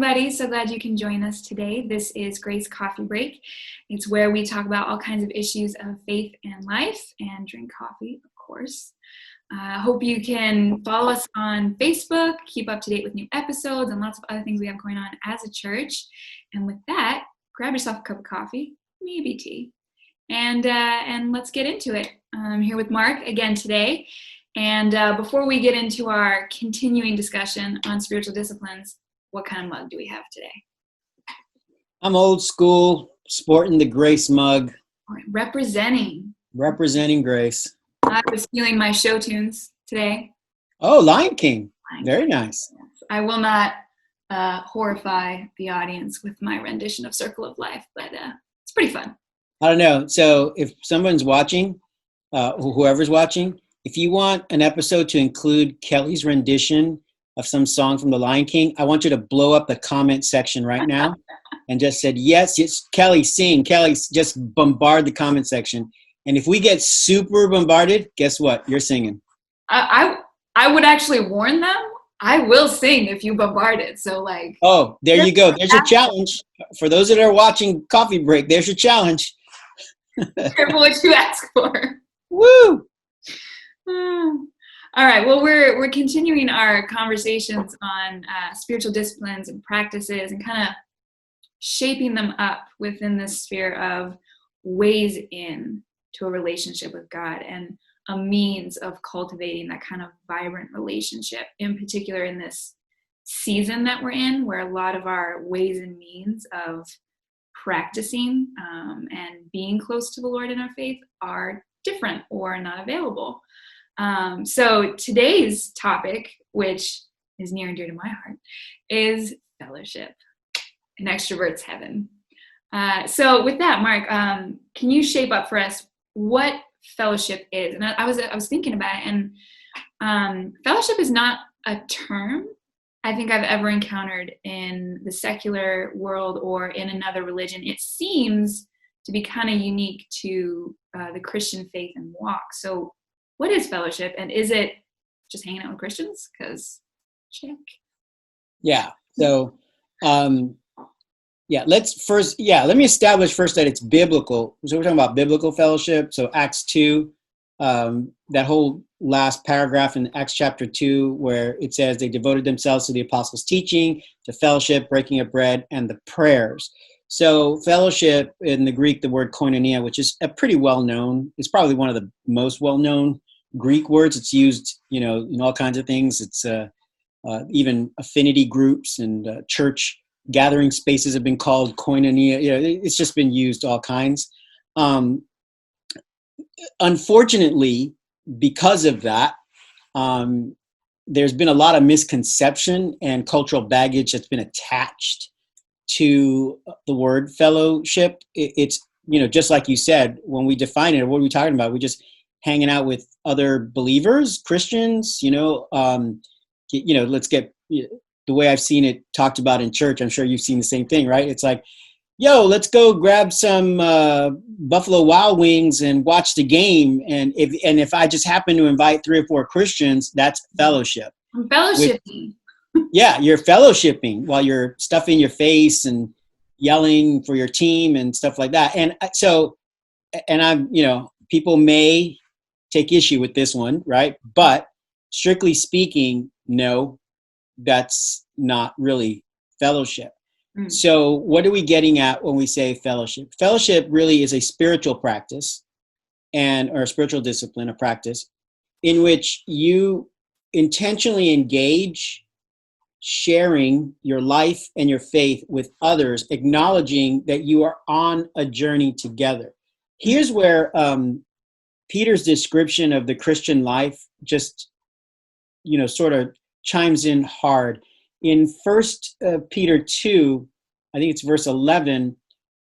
everybody. So glad you can join us today. This is Grace Coffee Break. It's where we talk about all kinds of issues of faith and life and drink coffee, of course. Hope you can follow us on Facebook, keep up to date with new episodes and lots of other things we have going on as a church. And with that, grab yourself a cup of coffee, maybe tea, and let's get into it. I'm here with Marc again today. And before we get into our continuing discussion on spiritual disciplines, what kind of mug do we have today? I'm old school, sporting the Grace mug. All right, representing Grace. I was feeling my show tunes today. Oh, Lion King. Very nice. I will not horrify the audience with my rendition of Circle of Life, but it's pretty fun. I don't know. So if someone's watching, whoever's watching, if you want an episode to include Kelly's rendition of some song from The Lion King, I want you to blow up the comment section right now and just said, yes, Kelly, sing. Kelly, just bombard the comment section. And if we get super bombarded, guess what? You're singing. I would actually warn them. I will sing if you bombard it. So like. Oh, there you go. There's your challenge. For those that are watching Coffee Break, there's your challenge. Careful what you ask for. Woo! All right. Well, we're continuing our conversations on spiritual disciplines and practices and kind of shaping them up within this sphere of ways in to a relationship with God and a means of cultivating that kind of vibrant relationship, in particular in this season that we're in, where a lot of our ways and means of practicing and being close to the Lord in our faith are different or not available. So today's topic, which is near and dear to my heart, is fellowship, an extrovert's heaven. So with that, Marc, can you shape up for us what fellowship is? And I was thinking about it, and fellowship is not a term I think I've ever encountered in the secular world or in another religion. It seems to be kind of unique to the Christian faith and walk. So what is fellowship, and is it just hanging out with Christians? Because check. Yeah. So, let me establish first that it's biblical. So we're talking about biblical fellowship. So Acts 2, that whole last paragraph in Acts chapter 2, where it says they devoted themselves to the apostles' teaching, to fellowship, breaking of bread, and the prayers. So fellowship, in the Greek, the word koinonia, which is a pretty well-known, it's probably one of the most well-known Greek words. It's used, in all kinds of things. It's even affinity groups and church gathering spaces have been called koinonia. It's just been used all kinds. Unfortunately, because of that, there's been a lot of misconception and cultural baggage that's been attached to the word fellowship. It's, just like you said, when we define it, what are we talking about? We're just hanging out with other believers, Christians, let's get the way I've seen it talked about in church. I'm sure you've seen the same thing, right? It's like, yo, let's go grab some Buffalo Wild Wings and watch the game. And if I just happen to invite 3 or 4 Christians, that's fellowship. I'm fellowshipping. Yeah, you're fellowshipping while you're stuffing your face and yelling for your team and stuff like that. And so, I'm, people may take issue with this one, right? But strictly speaking, no, that's not really fellowship. So what are we getting at when we say fellowship? Fellowship really is a spiritual practice or a spiritual discipline, a practice in which you intentionally engage sharing your life and your faith with others, acknowledging that you are on a journey together. Here's where Peter's description of the Christian life just, sort of chimes in hard. In 1 Peter 2, I think it's verse 11,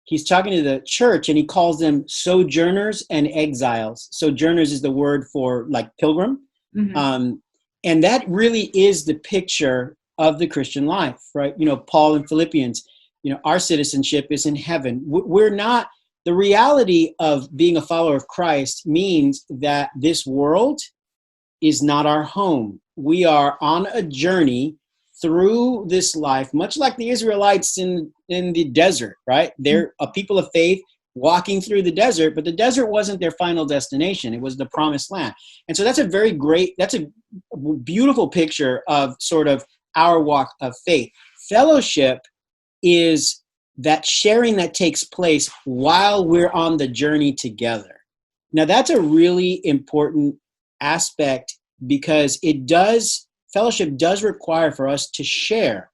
he's talking to the church and he calls them sojourners and exiles. Sojourners is the word for like pilgrim. Mm-hmm. And that really is the picture of the Christian life, right? Paul in Philippians, our citizenship is in heaven. We're not, the reality of being a follower of Christ means that this world is not our home. We are on a journey through this life, much like the Israelites in the desert, right? They're a people of faith walking through the desert, but the desert wasn't their final destination. It was the promised land. And so that's a beautiful picture of sort of our walk of faith. Fellowship is that sharing that takes place while we're on the journey together. Now, that's a really important aspect because fellowship does require for us to share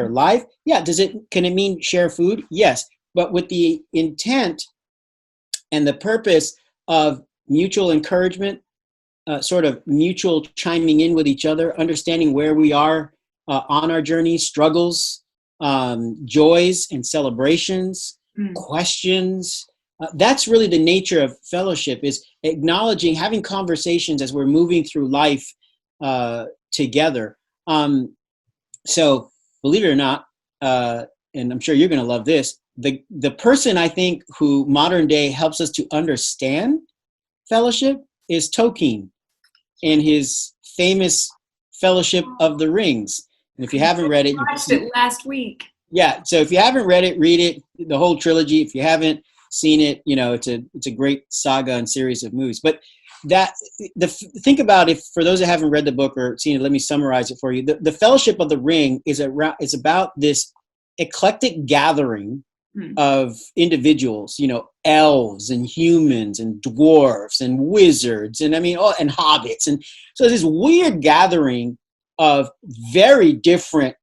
life. Yeah. Can it mean share food? Yes. But with the intent and the purpose of mutual encouragement, sort of mutual chiming in with each other, understanding where we are on our journey, struggles, joys and celebrations, questions. That's really the nature of fellowship, is acknowledging, having conversations as we're moving through life together. So believe it or not, and I'm sure you're going to love this, the person I think who modern day helps us to understand fellowship is Tolkien in his famous Fellowship of the Rings. And if you haven't read it, I watched it last week. Yeah, so if you haven't read it, read it, the whole trilogy. If you haven't seen it, it's a great saga and series of movies. But think about, if for those that haven't read the book or seen it, let me summarize it for you. The Fellowship of the Ring is about this eclectic gathering of individuals, elves and humans and dwarves and wizards and and hobbits. And so this weird gathering of very different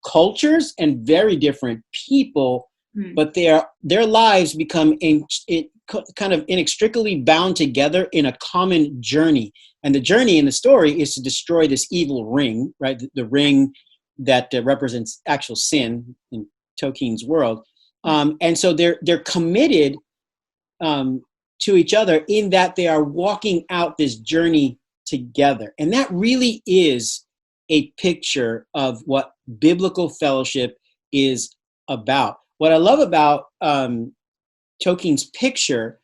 cultures and very different people, but their lives become kind of inextricably bound together in a common journey. And the journey in the story is to destroy this evil ring, right? The ring that represents actual sin in Tolkien's world. And so they're committed to each other in that they are walking out this journey together. And that really is a picture of what biblical fellowship is about. What I love about Tolkien's picture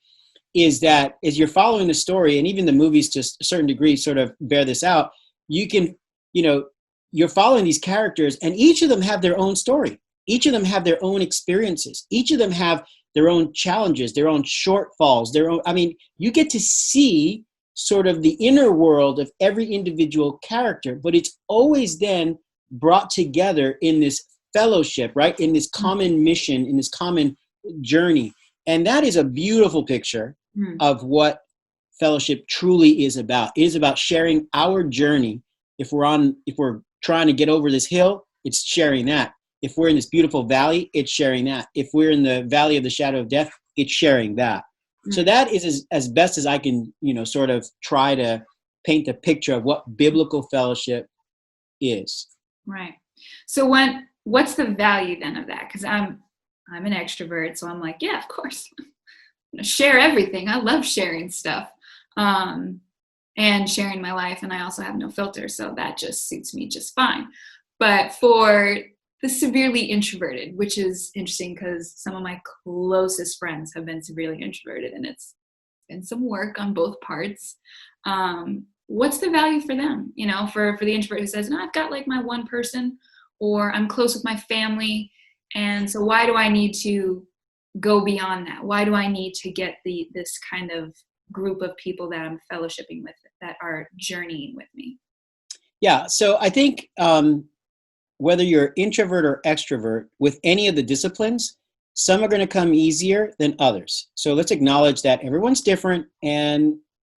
is that as you're following the story, and even the movies to a certain degree sort of bear this out, you're following these characters, and each of them have their own story. Each of them have their own experiences. Each of them have their own challenges, their own shortfalls, you get to see sort of the inner world of every individual character, but it's always then brought together in this fellowship, right? In this common mission, in this common journey. And that is a beautiful picture of what fellowship truly is about. It is about sharing our journey. If we're trying to get over this hill, it's sharing that. If we're in this beautiful valley, it's sharing that. If we're in the valley of the shadow of death, it's sharing that. So that is as best as I can, sort of try to paint the picture of what biblical fellowship is. Right. So what's the value then of that? Because I'm an extrovert, so I'm like, yeah, of course, I'm gonna share everything. I love sharing stuff, and sharing my life, and I also have no filter, so that just suits me just fine. But for the severely introverted, which is interesting because some of my closest friends have been severely introverted, and it's been some work on both parts. What's the value for them? For the introvert who says, no, I've got like my one person, or I'm close with my family. And so why do I need to go beyond that? Why do I need to get this kind of group of people that I'm fellowshipping with, that are journeying with me? Yeah. So I think, whether you're introvert or extrovert, with any of the disciplines, some are going to come easier than others. So let's acknowledge that everyone's different, and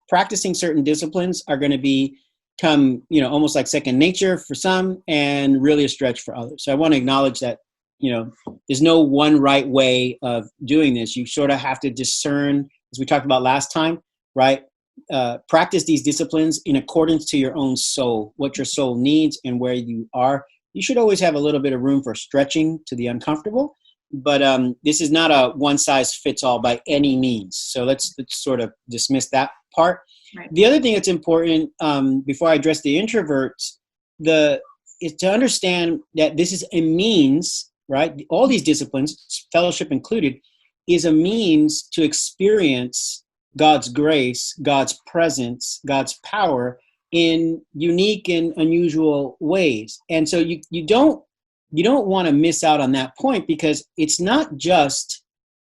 practicing certain disciplines are going to become, almost like second nature for some, and really a stretch for others. So I want to acknowledge that, there's no one right way of doing this. You sort of have to discern, as we talked about last time, right? Practice these disciplines in accordance to your own soul, what your soul needs and where you are. You should always have a little bit of room for stretching to the uncomfortable, but this is not a one-size-fits-all by any means. So let's sort of dismiss that part. Right. The other thing that's important, before I address the introverts, is to understand that this is a means, right? All these disciplines, fellowship included, is a means to experience God's grace, God's presence, God's power in unique and unusual ways. And so you don't want to miss out on that point, because it's not just,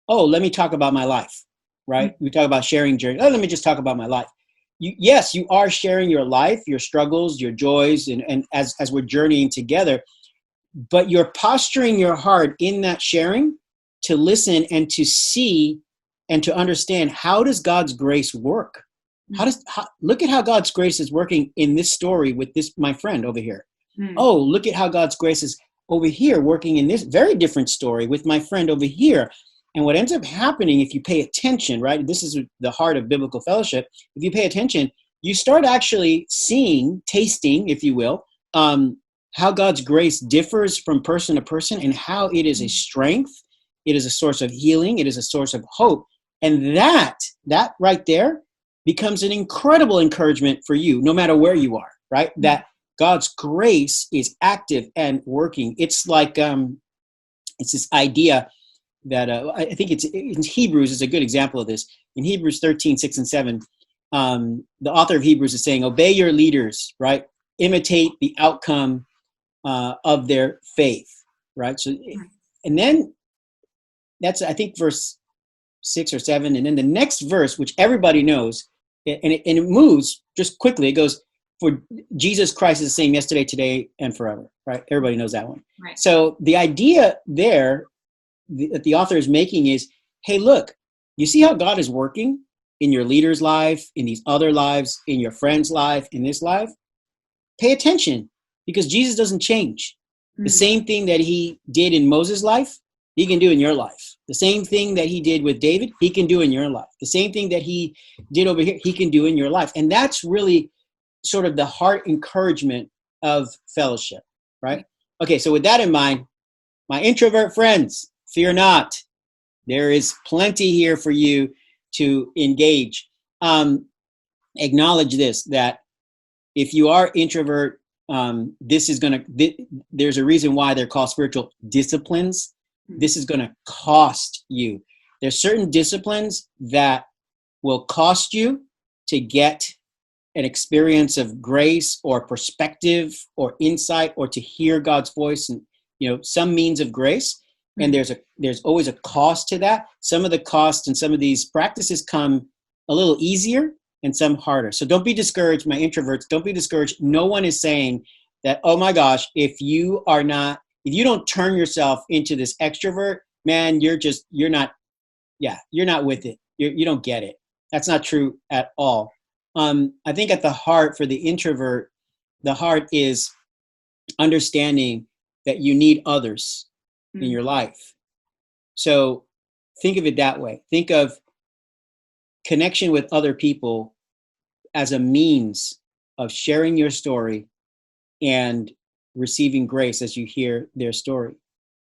oh, let me talk about my life, right? We talk about sharing journey. Oh, let me just talk about my life. Yes, you are sharing your life, your struggles, your joys, and as we're journeying together, but you're posturing your heart in that sharing to listen and to see and to understand, how does God's grace work? Look at how God's grace is working in this story with this, my friend over here. Oh, look at how God's grace is over here working in this very different story with my friend over here. And what ends up happening, if you pay attention, right? This is the heart of biblical fellowship. If you pay attention, you start actually seeing, tasting, if you will, how God's grace differs from person to person, and how it is a strength. It is a source of healing. It is a source of hope. And that right there becomes an incredible encouragement for you, no matter where you are, right? That God's grace is active and working. It's like, it's this idea that I think it's in Hebrews is a good example of this. In Hebrews 13:6-7, the author of Hebrews is saying, obey your leaders, right? Imitate the outcome of their faith, right? So, and then that's, I think, verse 6 or 7. And then the next verse, which everybody knows, and it moves just quickly. It goes, for Jesus Christ is the same yesterday, today, and forever, right? Everybody knows that one. Right. So the idea there that the author is making is, hey, look, you see how God is working in your leader's life, in these other lives, in your friend's life, in this life? Pay attention, because Jesus doesn't change. The same thing that he did in Moses' life, he can do in your life. The same thing that he did with David, he can do in your life. The same thing that he did over here, he can do in your life. And that's really sort of the heart encouragement of fellowship, right? Okay, so with that in mind, my introvert friends, fear not. There is plenty here for you to engage. Acknowledge this, that if you are introvert, this is going to, there's a reason why they're called spiritual disciplines. This is going to cost you. There's certain disciplines that will cost you to get an experience of grace or perspective or insight, or to hear God's voice, and some means of grace. And there's always a cost to that. Some of the costs and some of these practices come a little easier and some harder. So don't be discouraged, my introverts. Don't be discouraged. No one is saying that, oh my gosh, if you don't turn yourself into this extrovert, man, you're not with it. You don't get it. That's not true at all. I think at the heart for the introvert, the heart is understanding that you need others in your life. So think of it that way. Think of connection with other people as a means of sharing your story and receiving grace as you hear their story.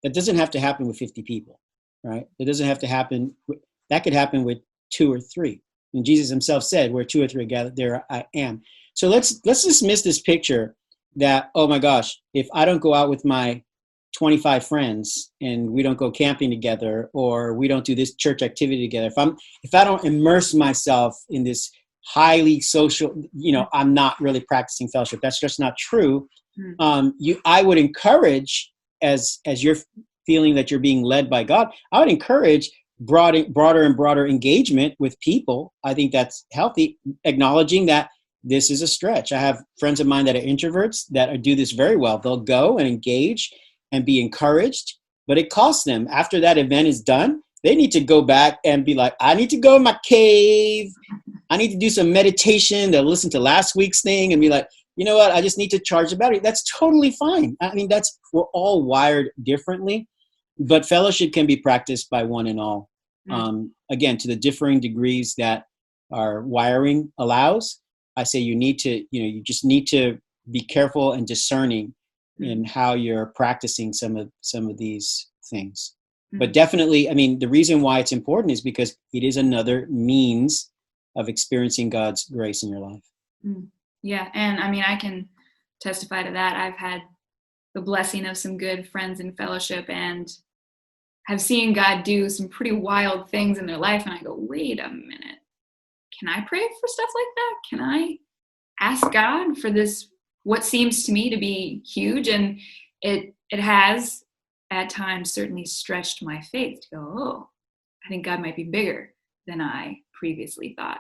That doesn't have to happen with 50 people, right? It doesn't have to happen. That could happen with 2 or 3. And Jesus himself said, where 2 or 3 are gathered, there I am. So let's dismiss this picture that, oh my gosh, if I don't go out with my 25 friends and we don't go camping together, or we don't do this church activity together, if I don't immerse myself in this highly social, I'm not really practicing fellowship. That's just not true. I would encourage, as you're feeling that you're being led by God, I would encourage broader and broader engagement with people. I think that's healthy, acknowledging that this is a stretch. I have friends of mine that are introverts that do this very well. They'll go and engage and be encouraged, but it costs them. After that event is done, they need to go back and be like, I need to go in my cave. I need to do some meditation. They'll listen to last week's thing and be like, you know what? I just need to charge the battery. That's totally fine. I mean, we're all wired differently, but fellowship can be practiced by one and all. Again, to the differing degrees that our wiring allows. I say you just need to be careful and discerning in how you're practicing some of these things. But definitely, I mean, the reason why it's important is because it is another means of experiencing God's grace in your life. Yeah, and I mean, I can testify to that. I've had the blessing of some good friends in fellowship and have seen God do some pretty wild things in their life. And I go, wait a minute, can I pray for stuff like that? Can I ask God for this, what seems to me to be huge. And it has at times certainly stretched my faith to go, oh, I think God might be bigger than I previously thought.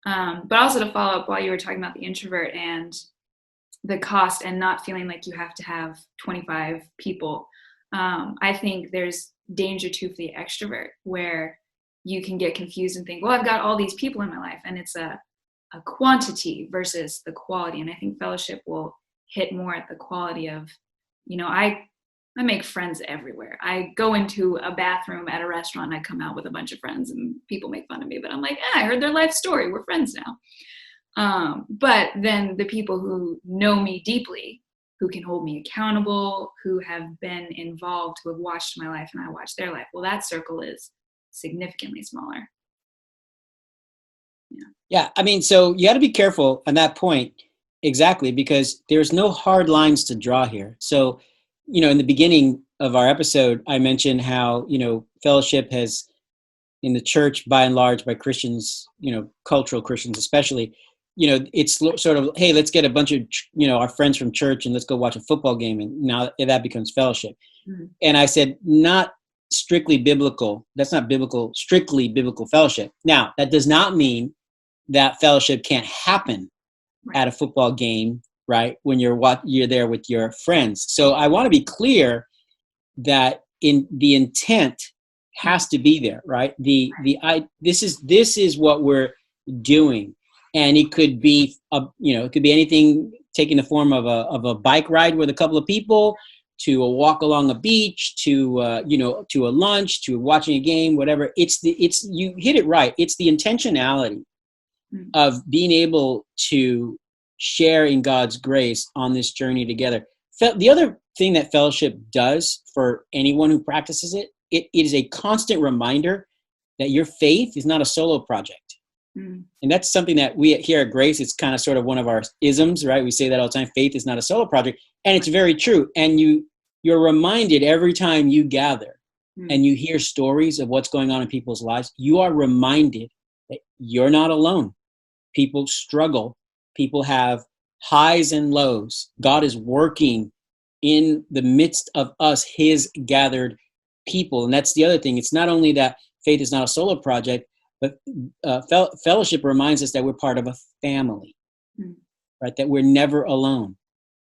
But also to follow up while you were talking about the introvert and the cost and not feeling like you have to have 25 people. I think there's danger too for the extrovert, where you can get confused and think, well, I've got all these people in my life, and it's a quantity versus the quality. And I think fellowship will hit more at the quality of, I make friends everywhere. I go into a bathroom at a restaurant and I come out with a bunch of friends and people make fun of me, but I'm like, I heard their life story. We're friends now. But then the people who know me deeply, who can hold me accountable, who have been involved, who have watched my life and I watch their life, well, that circle is significantly smaller. Yeah. I mean, so you got to be careful on that point. Exactly. Because there's no hard lines to draw here. So, in the beginning of our episode, I mentioned how, fellowship has in the church, by and large, by Christians, cultural Christians, especially, it's sort of, hey, let's get a bunch of, our friends from church and let's go watch a football game. And now that becomes fellowship. Mm-hmm. And I said, not strictly biblical. That's not biblical, strictly biblical fellowship. Now, that does not mean that fellowship can't happen at a football game, right? When you're there with your friends. So I want to be clear that in the intent has to be there, right? This is what we're doing, and it could be it could be anything taking the form of a bike ride with a couple of people, to a walk along a beach, to to a lunch, to watching a game, whatever. You hit it right. It's the intentionality of being able to share in God's grace on this journey together. The other thing that fellowship does for anyone who practices it, it is a constant reminder that your faith is not a solo project. Mm. And that's something that we here at Grace, it's kind of sort of one of our isms, right? We say that all the time, faith is not a solo project. And it's very true. And you're reminded every time you gather and you hear stories of what's going on in people's lives, you are reminded that you're not alone. People struggle. People have highs and lows. God is working in the midst of us, his gathered people. And that's the other thing. It's not only that faith is not a solo project, but fellowship reminds us that we're part of a family, right? That we're never alone,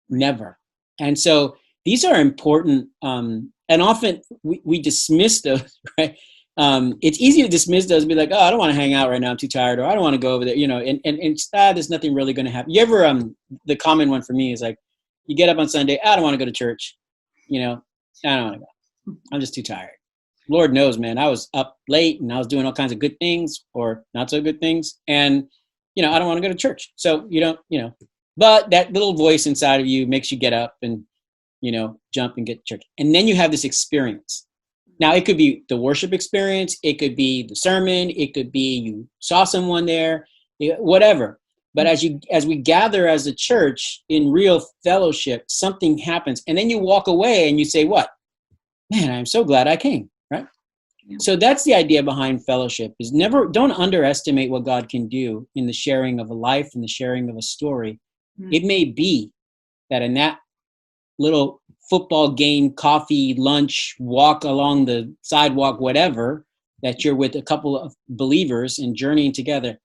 never. And so these are important. And often we dismiss those, right? It's easy to dismiss those and be like, oh, I don't want to hang out right now. I'm too tired. Or I don't want to go over there, and there's nothing really going to happen. You ever, the common one for me is like, you get up on Sunday, I don't want to go to church. I don't want to go. I'm just too tired. Lord knows, man, I was up late and I was doing all kinds of good things or not so good things. And, I don't want to go to church. So but that little voice inside of you makes you get up and, jump and get to church. And then you have this experience. Now, it could be the worship experience. It could be the sermon. It could be you saw someone there, whatever. But as we gather as a church in real fellowship, something happens. And then you walk away and you say, what? Man, I'm so glad I came, right? Yeah. So that's the idea behind fellowship, is don't underestimate what God can do in the sharing of a life and the sharing of a story. Mm-hmm. It may be that in that little football game, coffee, lunch, walk along the sidewalk, whatever, that you're with a couple of believers and journeying together,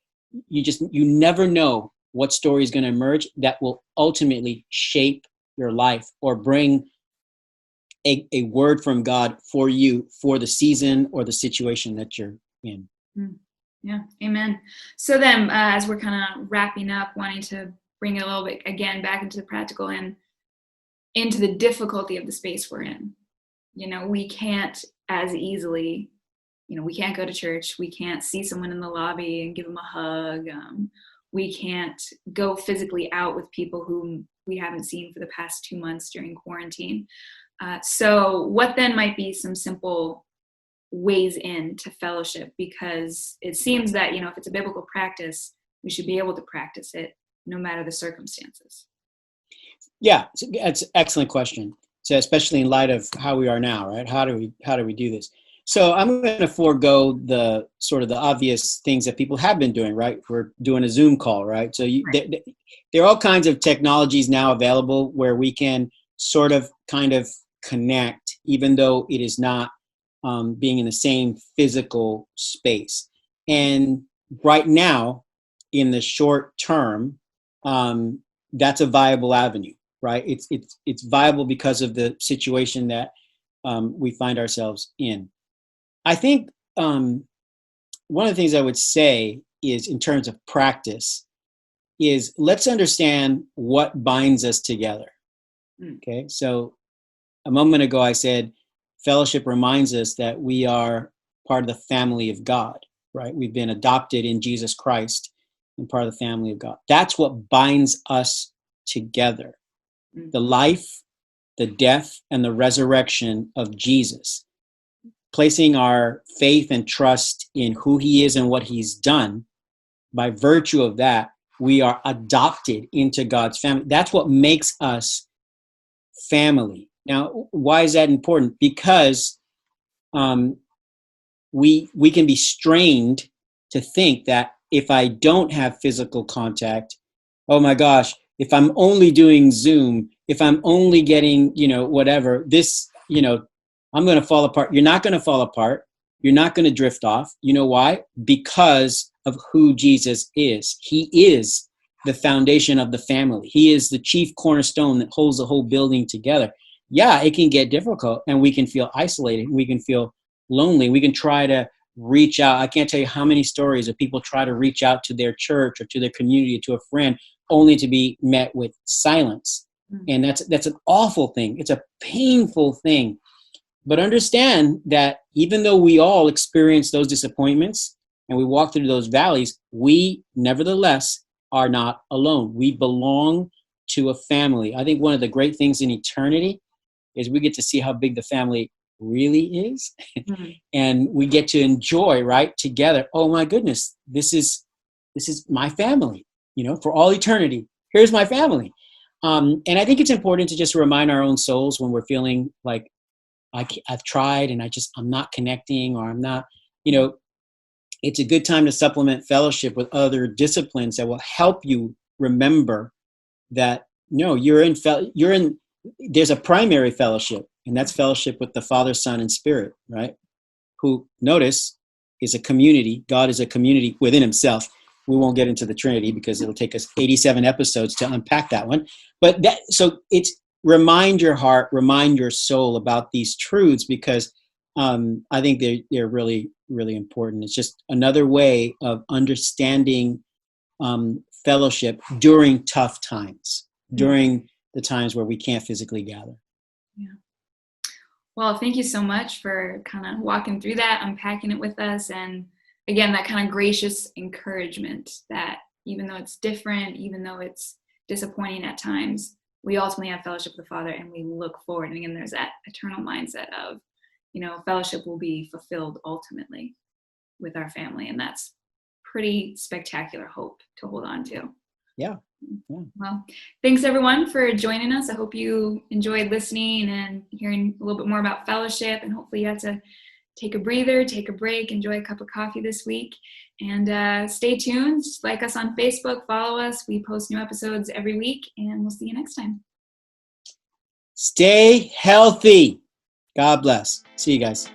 you never know what story is going to emerge that will ultimately shape your life or bring a word from God for you for the season or the situation that you're in. Yeah, amen. So then as we're kind of wrapping up, wanting to bring it a little bit again back into the practical and into the difficulty of the space we're in. We can't as easily, we can't go to church. We can't see someone in the lobby and give them a hug. We can't go physically out with people whom we haven't seen for the past 2 months during quarantine. So what then might be some simple ways into fellowship? Because it seems that, if it's a biblical practice, we should be able to practice it no matter the circumstances. Yeah, that's an excellent question. So especially in light of how we are now, right? How do we do this? So I'm going to forego the sort of the obvious things that people have been doing, right? We're doing a Zoom call, right? So there are all kinds of technologies now available where we can sort of kind of connect, even though it is not being in the same physical space. And right now, in the short term, that's a viable avenue, right? It's viable because of the situation that we find ourselves in. I think one of the things I would say is, in terms of practice, is let's understand what binds us together. Okay, so a moment ago I said fellowship reminds us that we are part of the family of God, right? We've been adopted in Jesus Christ and part of the family of God. That's what binds us together. The life, the death, and the resurrection of Jesus. Placing our faith and trust in who he is and what he's done, by virtue of that, we are adopted into God's family. That's what makes us family. Now, why is that important? Because we can be strained to think that if I don't have physical contact, oh my gosh, if I'm only doing Zoom, if I'm only getting, whatever, this, I'm going to fall apart. You're not going to fall apart. You're not going to drift off. You know why? Because of who Jesus is. He is the foundation of the family. He is the chief cornerstone that holds the whole building together. Yeah, it can get difficult and we can feel isolated. We can feel lonely. We can try to reach out. I can't tell you how many stories of people try to reach out to their church or to their community, to a friend, only to be met with silence. And that's an awful thing. It's a painful thing. But understand that even though we all experience those disappointments and we walk through those valleys, we nevertheless are not alone. We belong to a family. I think one of the great things in eternity is we get to see how big the family really is. And we get to enjoy, right, together. Oh my goodness, this is my family, for all eternity. Here's my family. And I think it's important to just remind our own souls when we're feeling like I've tried and I'm not connecting, or I'm not, it's a good time to supplement fellowship with other disciplines that will help you remember that, no, there's a primary fellowship, and that's fellowship with the Father, Son, and Spirit, right? Who, notice, is a community. God is a community within himself. We won't get into the Trinity because it'll take us 87 episodes to unpack that one. But so it's remind your heart, remind your soul about these truths, because I think they're really, really important. It's just another way of understanding fellowship during tough times, during the times where we can't physically gather. Yeah. Well, thank you so much for kind of walking through that, unpacking it with us. And again, that kind of gracious encouragement that even though it's different, even though it's disappointing at times, we ultimately have fellowship with the Father, and we look forward. And again, there's that eternal mindset of, fellowship will be fulfilled ultimately with our family. And that's pretty spectacular hope to hold on to. Yeah. Well, thanks everyone for joining us. I hope you enjoyed listening and hearing a little bit more about fellowship, and hopefully you had to take a breather, take a break, enjoy a cup of coffee this week. And stay tuned. Like us on Facebook, follow us. We post new episodes every week, and we'll see you next time. Stay healthy. God bless. See you guys.